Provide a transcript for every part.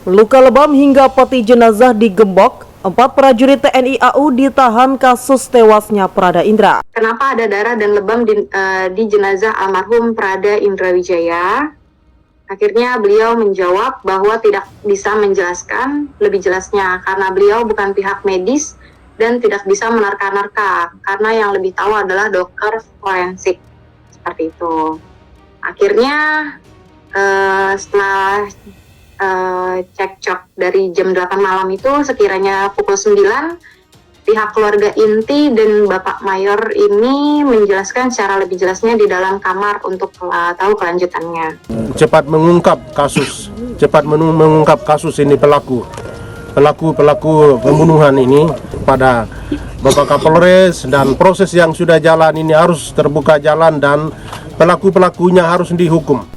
Luka lebam hingga peti jenazah digembok, 4 prajurit TNI AU ditahan kasus tewasnya Prada Indra. Kenapa ada darah dan lebam di jenazah almarhum Prada Indra Wijaya? Akhirnya beliau menjawab bahwa tidak bisa menjelaskan lebih jelasnya karena beliau bukan pihak medis dan tidak bisa menerka-nerka karena yang lebih tahu adalah dokter forensik. Seperti itu. Akhirnya setelah cekcok dari jam 8 malam itu, sekiranya pukul 9, pihak keluarga inti dan Bapak Mayor ini menjelaskan secara lebih jelasnya di dalam kamar untuk tahu kelanjutannya. Cepat mengungkap kasus ini, pelaku pembunuhan ini pada Bapak Kapolres, dan proses yang sudah jalan ini harus terbuka jalan dan pelaku-pelakunya harus dihukum.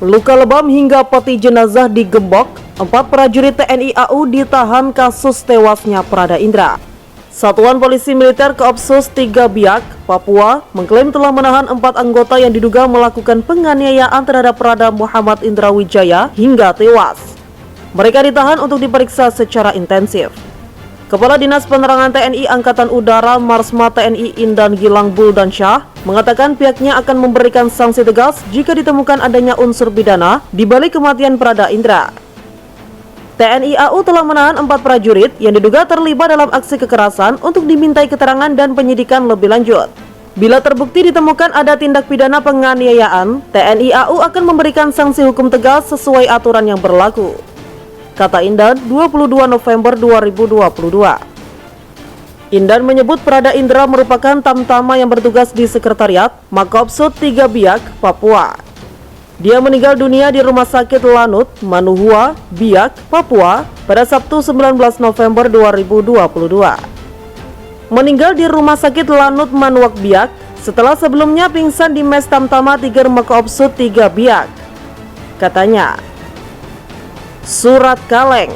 Luka lebam hingga peti jenazah digembok, 4 prajurit TNI AU ditahan kasus tewasnya Prada Indra. Satuan Polisi Militer Koopsus 3 Biak, Papua, mengklaim telah menahan 4 anggota yang diduga melakukan penganiayaan terhadap Prada Muhammad Indra Wijaya hingga tewas. Mereka ditahan untuk diperiksa secara intensif. Kepala Dinas Penerangan TNI Angkatan Udara Marsma TNI Indan Gilang Buldansyah mengatakan pihaknya akan memberikan sanksi tegas jika ditemukan adanya unsur pidana di balik kematian Prada Indra. TNI AU telah menahan 4 prajurit yang diduga terlibat dalam aksi kekerasan untuk dimintai keterangan dan penyidikan lebih lanjut. Bila terbukti ditemukan ada tindak pidana penganiayaan, TNI AU akan memberikan sanksi hukum tegas sesuai aturan yang berlaku, kata Indan 22 November 2022. Indan menyebut Prada Indra merupakan tamtama yang bertugas di Sekretariat Makopsud 3 Biak, Papua. Dia meninggal dunia di Rumah Sakit Lanut, Manuhua, Biak, Papua pada Sabtu 19 November 2022. Meninggal di Rumah Sakit Lanut Manuak Biak setelah sebelumnya pingsan di Mes Tamtama 3 Makopsud 3 Biak. Katanya, Surat Kaleng.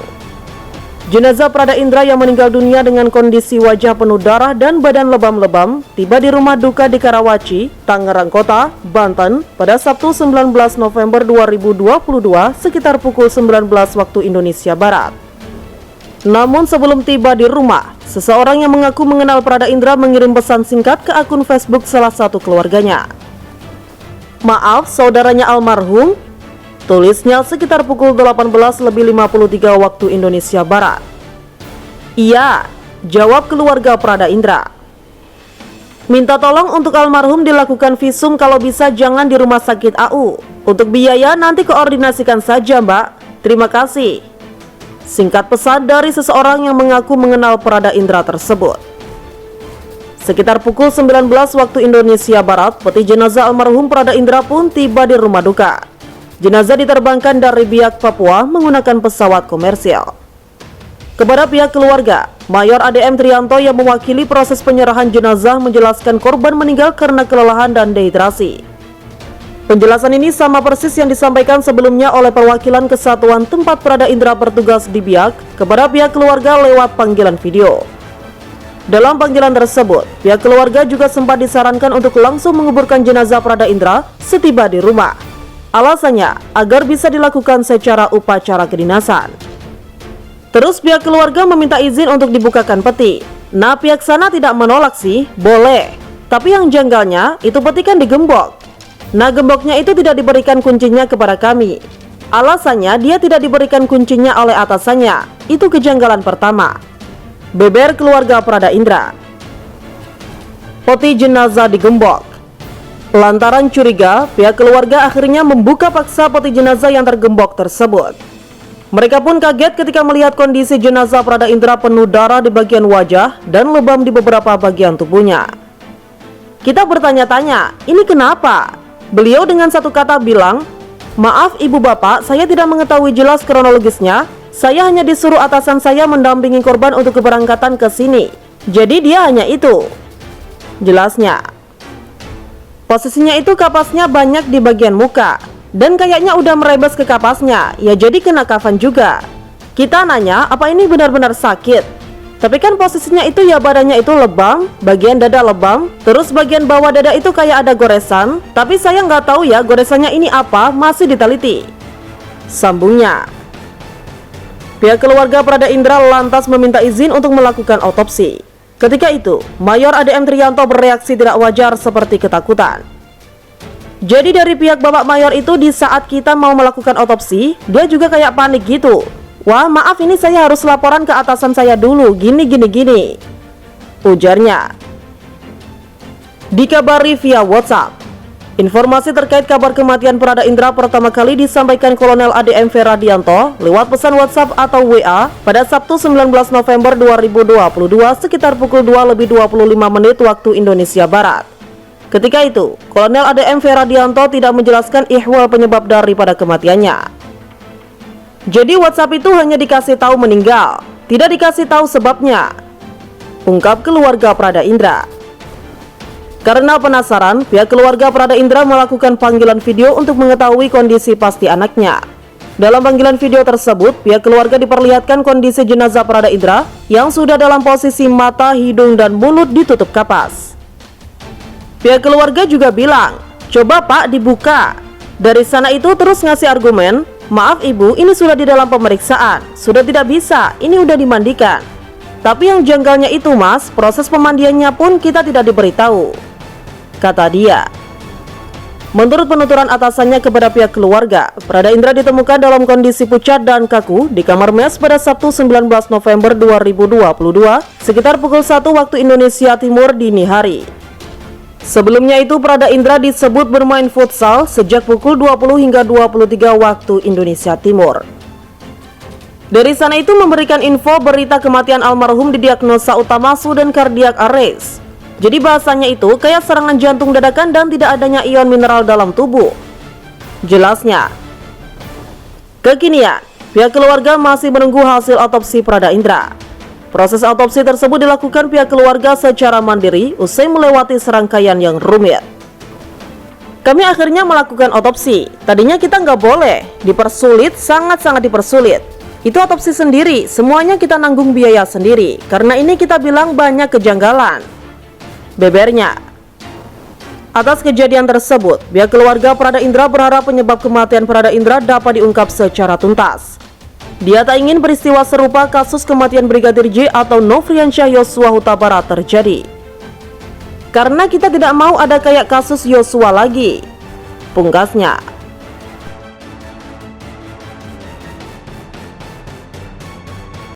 Jenazah Prada Indra yang meninggal dunia dengan kondisi wajah penuh darah dan badan lebam-lebam tiba di rumah duka di Karawaci, Tangerang Kota, Banten pada Sabtu 19 November 2022 sekitar pukul 19 waktu Indonesia Barat. Namun sebelum tiba di rumah, seseorang yang mengaku mengenal Prada Indra mengirim pesan singkat ke akun Facebook salah satu keluarganya. "Maaf, saudaranya almarhum," tulisnya sekitar pukul 18.53 waktu Indonesia Barat. "Iya," jawab keluarga Prada Indra. "Minta tolong untuk almarhum dilakukan visum, kalau bisa jangan di rumah sakit AU. Untuk biaya nanti koordinasikan saja, Mbak. Terima kasih." Singkat pesan dari seseorang yang mengaku mengenal Prada Indra tersebut. Sekitar pukul 19 waktu Indonesia Barat, peti jenazah almarhum Prada Indra pun tiba di rumah duka. Jenazah diterbangkan dari Biak, Papua menggunakan pesawat komersial. Kepada pihak keluarga, Mayor ADM Trianto yang mewakili proses penyerahan jenazah menjelaskan korban meninggal karena kelelahan dan dehidrasi. Penjelasan ini sama persis yang disampaikan sebelumnya oleh perwakilan kesatuan tempat Prada Indra bertugas di Biak kepada pihak keluarga lewat panggilan video. Dalam panggilan tersebut, pihak keluarga juga sempat disarankan untuk langsung menguburkan jenazah Prada Indra setiba di rumah. Alasannya agar bisa dilakukan secara upacara kedinasan. Terus pihak keluarga meminta izin untuk dibukakan peti. Nah, pihak sana tidak menolak sih, boleh. Tapi yang janggalnya itu peti kan digembok. Nah, gemboknya itu tidak diberikan kuncinya kepada kami. Alasannya dia tidak diberikan kuncinya oleh atasannya. Itu kejanggalan pertama, beber keluarga Prada Indra. Peti jenazah digembok. Lantaran curiga, pihak keluarga akhirnya membuka paksa peti jenazah yang tergembok tersebut. Mereka pun kaget ketika melihat kondisi jenazah Prada Indra penuh darah di bagian wajah dan lebam di beberapa bagian tubuhnya. Kita bertanya-tanya, ini kenapa? Beliau dengan satu kata bilang, "Maaf ibu bapak, saya tidak mengetahui jelas kronologisnya. Saya hanya disuruh atasan saya mendampingi korban untuk keberangkatan ke sini. Jadi dia hanya itu," jelasnya. Posisinya itu kapasnya banyak di bagian muka, dan kayaknya udah merebes ke kapasnya, ya jadi kena kafan juga. Kita nanya, apa ini benar-benar sakit? Tapi kan posisinya itu ya badannya itu lebam, bagian dada lebam, terus bagian bawah dada itu kayak ada goresan, tapi saya nggak tahu ya goresannya ini apa, masih diteliti, sambungnya. Pihak keluarga Prada Indra lantas meminta izin untuk melakukan otopsi. Ketika itu, Mayor ADM Trianto bereaksi tidak wajar seperti ketakutan. Jadi dari pihak Bapak Mayor itu di saat kita mau melakukan otopsi, dia juga kayak panik gitu. Wah, maaf ini saya harus laporan ke atasan saya dulu, gini, ujarnya. Dikabari via WhatsApp. Informasi terkait kabar kematian Prada Indra pertama kali disampaikan Kolonel ADM Feradianto lewat pesan WhatsApp atau WA pada Sabtu 19 November 2022 sekitar pukul 2:25 waktu Indonesia Barat. Ketika itu, Kolonel ADM Feradianto tidak menjelaskan ihwal penyebab daripada kematiannya. Jadi WhatsApp itu hanya dikasih tahu meninggal, tidak dikasih tahu sebabnya, ungkap keluarga Prada Indra. Karena penasaran, pihak keluarga Prada Indra melakukan panggilan video untuk mengetahui kondisi pasti anaknya. Dalam panggilan video tersebut, pihak keluarga diperlihatkan kondisi jenazah Prada Indra yang sudah dalam posisi mata, hidung, dan mulut ditutup kapas. Pihak keluarga juga bilang, coba Pak dibuka. Dari sana itu terus ngasih argumen, maaf Ibu, ini sudah di dalam pemeriksaan, sudah tidak bisa, ini udah dimandikan. Tapi yang janggalnya itu Mas, proses pemandiannya pun kita tidak diberitahu, kata dia. Menurut penuturan atasannya kepada pihak keluarga, Prada Indra ditemukan dalam kondisi pucat dan kaku di kamar mes pada Sabtu 19 November 2022 sekitar pukul 1 waktu Indonesia Timur dini hari. Sebelumnya itu Prada Indra disebut bermain futsal sejak pukul 20 hingga 23 waktu Indonesia Timur. Dari sana itu memberikan info berita kematian almarhum didiagnosa utama sudden cardiac arrest. Jadi bahasanya itu kayak serangan jantung dadakan dan tidak adanya ion mineral dalam tubuh. Jelasnya. Kekinian, pihak keluarga masih menunggu hasil otopsi Prada Indra. Proses otopsi tersebut dilakukan pihak keluarga secara mandiri usai melewati serangkaian yang rumit. Kami akhirnya melakukan otopsi. Tadinya kita nggak boleh, dipersulit, sangat-sangat dipersulit. Itu otopsi sendiri, semuanya kita nanggung biaya sendiri. Karena ini kita bilang banyak kejanggalan, bebernya. Atas kejadian tersebut, pihak keluarga Prada Indra berharap penyebab kematian Prada Indra dapat diungkap secara tuntas. Dia tak ingin peristiwa serupa kasus kematian Brigadir J atau Nofriansyah Yosua Huta Barat terjadi. Karena kita tidak mau ada kayak kasus Yosua lagi, pungkasnya.